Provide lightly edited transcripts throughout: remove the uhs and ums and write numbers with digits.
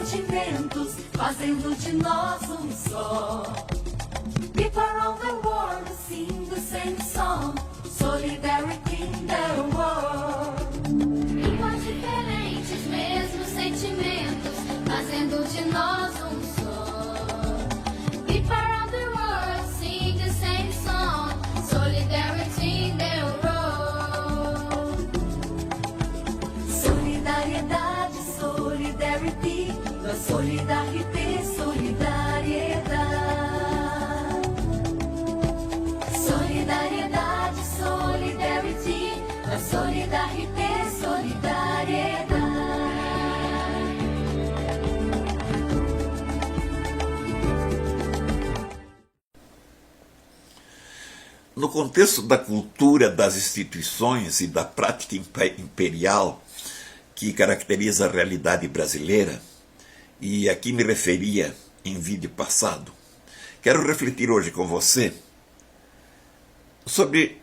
sentimentos, fazendo de nós um só. People around the world sing the same song, solidarity in the world. Iguais diferentes, mesmos sentimentos, fazendo de nós um só. People around the world sing the same song, solidarity in the world. Solidariedade, solidarity, la solidarité, solidariedade. Solidariedade, solidarity, la solidarité, solidariedade. No contexto da cultura das instituições e da prática imperial que caracteriza a realidade brasileira, e aqui me referia em vídeo passado, quero refletir hoje com você sobre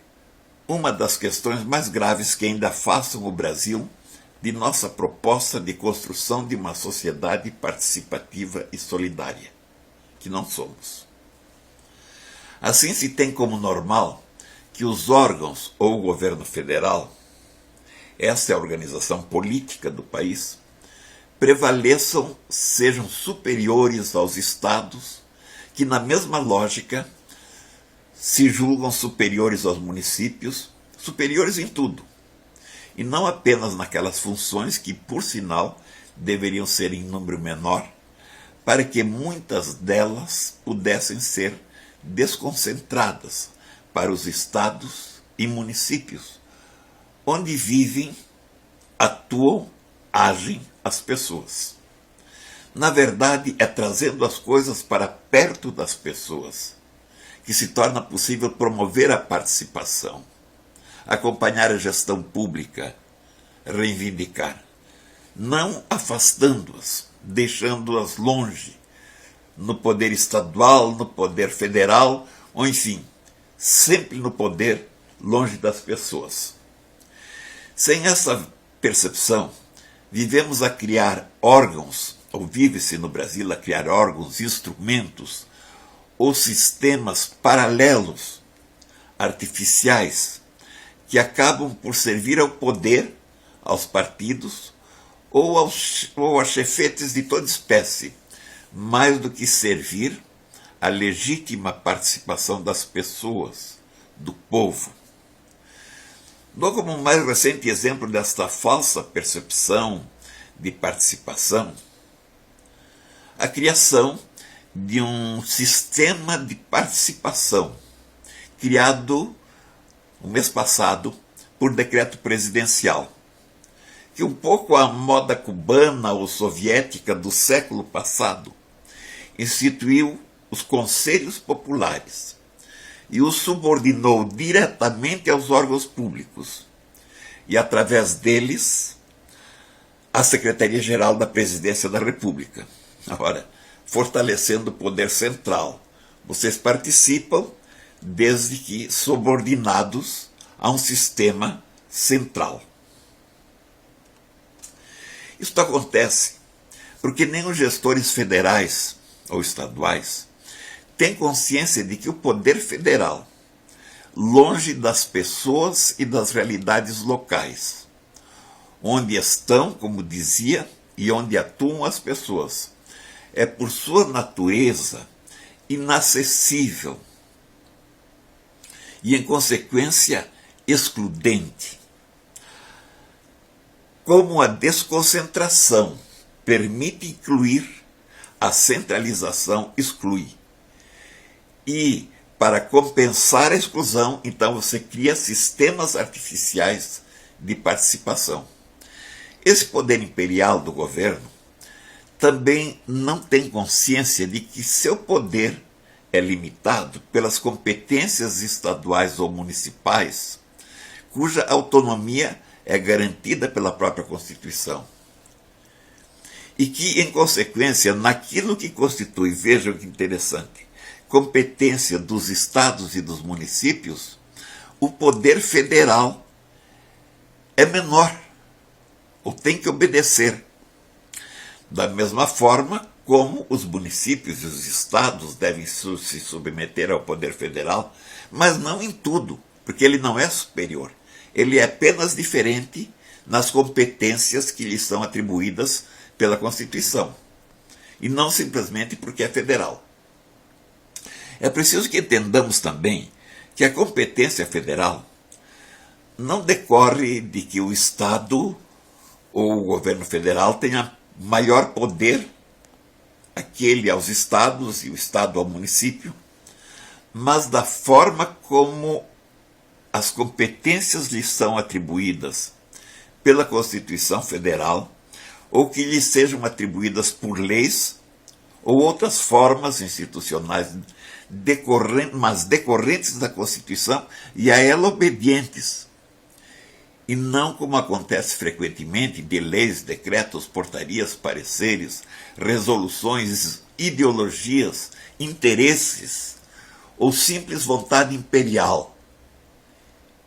uma das questões mais graves que ainda afastam o Brasil de nossa proposta de construção de uma sociedade participativa e solidária, que não somos. Assim se tem como normal que os órgãos ou o governo federal, essa é a organização política do país, prevaleçam, sejam superiores aos estados, que na mesma lógica se julgam superiores aos municípios, superiores em tudo, e não apenas naquelas funções que, por sinal, deveriam ser em número menor, para que muitas delas pudessem ser desconcentradas para os estados e municípios, onde vivem, atuam, agem as pessoas. Na verdade, é trazendo as coisas para perto das pessoas que se torna possível promover a participação, acompanhar a gestão pública, reivindicar, não afastando-as, deixando-as longe, no poder estadual, no poder federal, ou enfim, sempre no poder, longe das pessoas. Sem essa percepção, vivemos a criar órgãos, ou vive-se no Brasil a criar órgãos, instrumentos, ou sistemas paralelos, artificiais, que acabam por servir ao poder, aos partidos, ou a chefetes de toda espécie, mais do que servir à legítima participação das pessoas, do povo. Dou como um mais recente exemplo desta falsa percepção de participação a criação de um sistema de participação criado no mês passado por decreto presidencial, que um pouco à moda cubana ou soviética do século passado instituiu os conselhos populares e os subordinou diretamente aos órgãos públicos e, através deles, à Secretaria-Geral da Presidência da República. Ora, fortalecendo o poder central. Vocês participam desde que subordinados a um sistema central. Isto acontece porque nem os gestores federais ou estaduais têm consciência de que o poder federal, longe das pessoas e das realidades locais, onde estão, como dizia, e onde atuam as pessoas, é por sua natureza inacessível e, em consequência, excludente. Como a desconcentração permite incluir, a centralização exclui. E, para compensar a exclusão, então você cria sistemas artificiais de participação. Esse poder imperial do governo também não tem consciência de que seu poder é limitado pelas competências estaduais ou municipais, cuja autonomia é garantida pela própria Constituição. E que, em consequência, naquilo que constitui, vejam que interessante, competência dos estados e dos municípios, o poder federal é menor, ou tem que obedecer. Da mesma forma como os municípios e os estados devem se submeter ao poder federal, mas não em tudo, porque ele não é superior. Ele é apenas diferente nas competências que lhe são atribuídas pela Constituição, e não simplesmente porque é federal. É preciso que entendamos também que a competência federal não decorre de que o Estado ou o governo federal tenha maior poder, aquele aos estados e o Estado ao município, mas da forma como as competências lhes são atribuídas pela Constituição Federal ou que lhes sejam atribuídas por leis ou outras formas institucionais decorrentes da Constituição e a ela obedientes, e não como acontece frequentemente de leis, decretos, portarias, pareceres, resoluções, ideologias, interesses ou simples vontade imperial.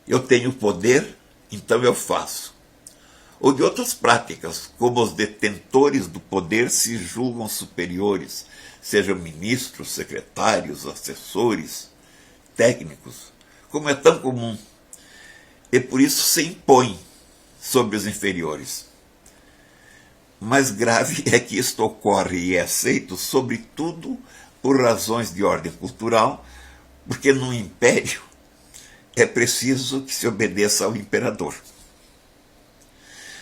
Eu tenho poder, então eu faço. Ou de outras práticas, como os detentores do poder se julgam superiores, sejam ministros, secretários, assessores, técnicos, como é tão comum, e por isso se impõe sobre os inferiores. Mais grave é que isto ocorre e é aceito, sobretudo, por razões de ordem cultural, porque no império é preciso que se obedeça ao imperador.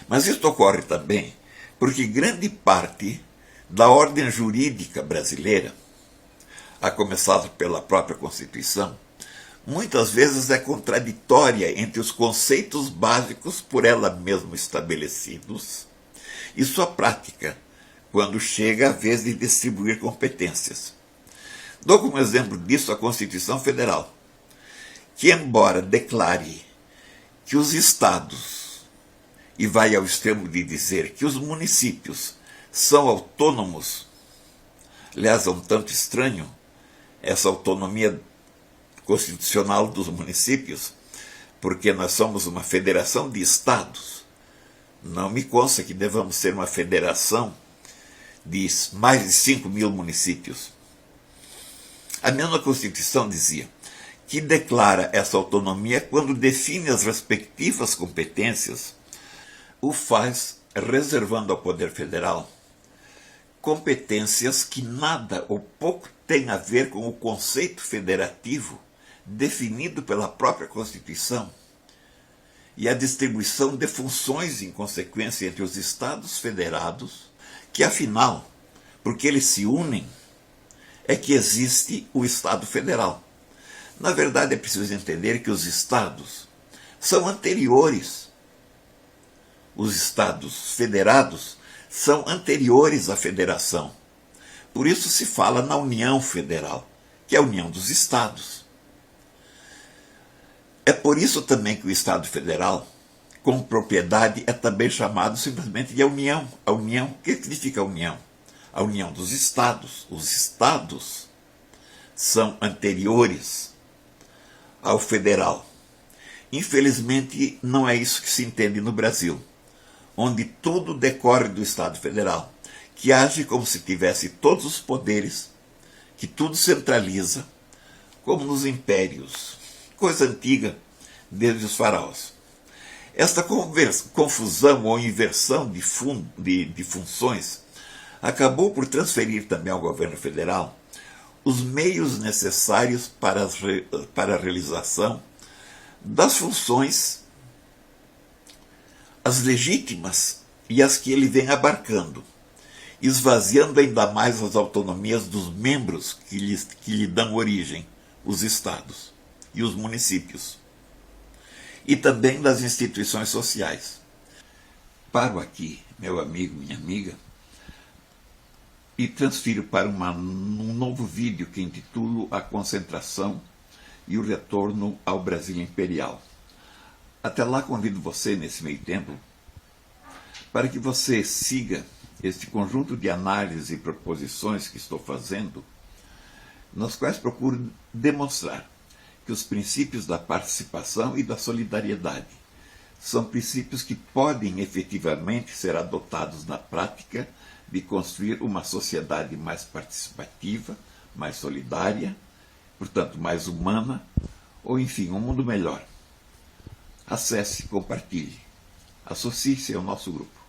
Mas isto ocorre também porque grande parte da ordem jurídica brasileira, a começar pela própria Constituição, muitas vezes é contraditória entre os conceitos básicos por ela mesma estabelecidos e sua prática, quando chega a vez de distribuir competências. Dou como exemplo disso a Constituição Federal, que, embora declare que os estados, e vai ao extremo de dizer que os municípios são autônomos, aliás, é um tanto estranho essa autonomia constitucional dos municípios, porque nós somos uma federação de estados. Não me consta que devamos ser uma federação de mais de 5.000 municípios. A mesma Constituição dizia que declara essa autonomia quando define as respectivas competências, o faz reservando ao Poder Federal competências que nada ou pouco têm a ver com o conceito federativo definido pela própria Constituição e a distribuição de funções em consequência entre os Estados federados, que afinal, porque eles se unem, é que existe o Estado Federal. Na verdade, é preciso entender que os Estados são anteriores. Os Estados federados são anteriores à federação. Por isso se fala na União Federal, que é a união dos Estados. É por isso também que o Estado Federal, com propriedade, é também chamado simplesmente de União. A União, o que significa a União? A união dos Estados. Os Estados são anteriores ao federal. Infelizmente, não é isso que se entende no Brasil, onde tudo decorre do Estado Federal, que age como se tivesse todos os poderes, que tudo centraliza, como nos impérios, coisa antiga desde os faraós. Esta confusão ou inversão de funções acabou por transferir também ao governo federal os meios necessários para a realização das funções, as legítimas e as que ele vem abarcando, esvaziando ainda mais as autonomias dos membros que lhe dão origem, os estados e os municípios, e também das instituições sociais. Paro aqui, meu amigo, minha amiga, e transfiro para um novo vídeo que intitulo A Concentração e o Retorno ao Brasil Imperial. Até lá, convido você, nesse meio tempo, para que você siga este conjunto de análises e proposições que estou fazendo, nas quais procuro demonstrar que os princípios da participação e da solidariedade são princípios que podem efetivamente ser adotados na prática de construir uma sociedade mais participativa, mais solidária, portanto mais humana, ou enfim, um mundo melhor. Acesse, compartilhe, associe-se ao nosso grupo.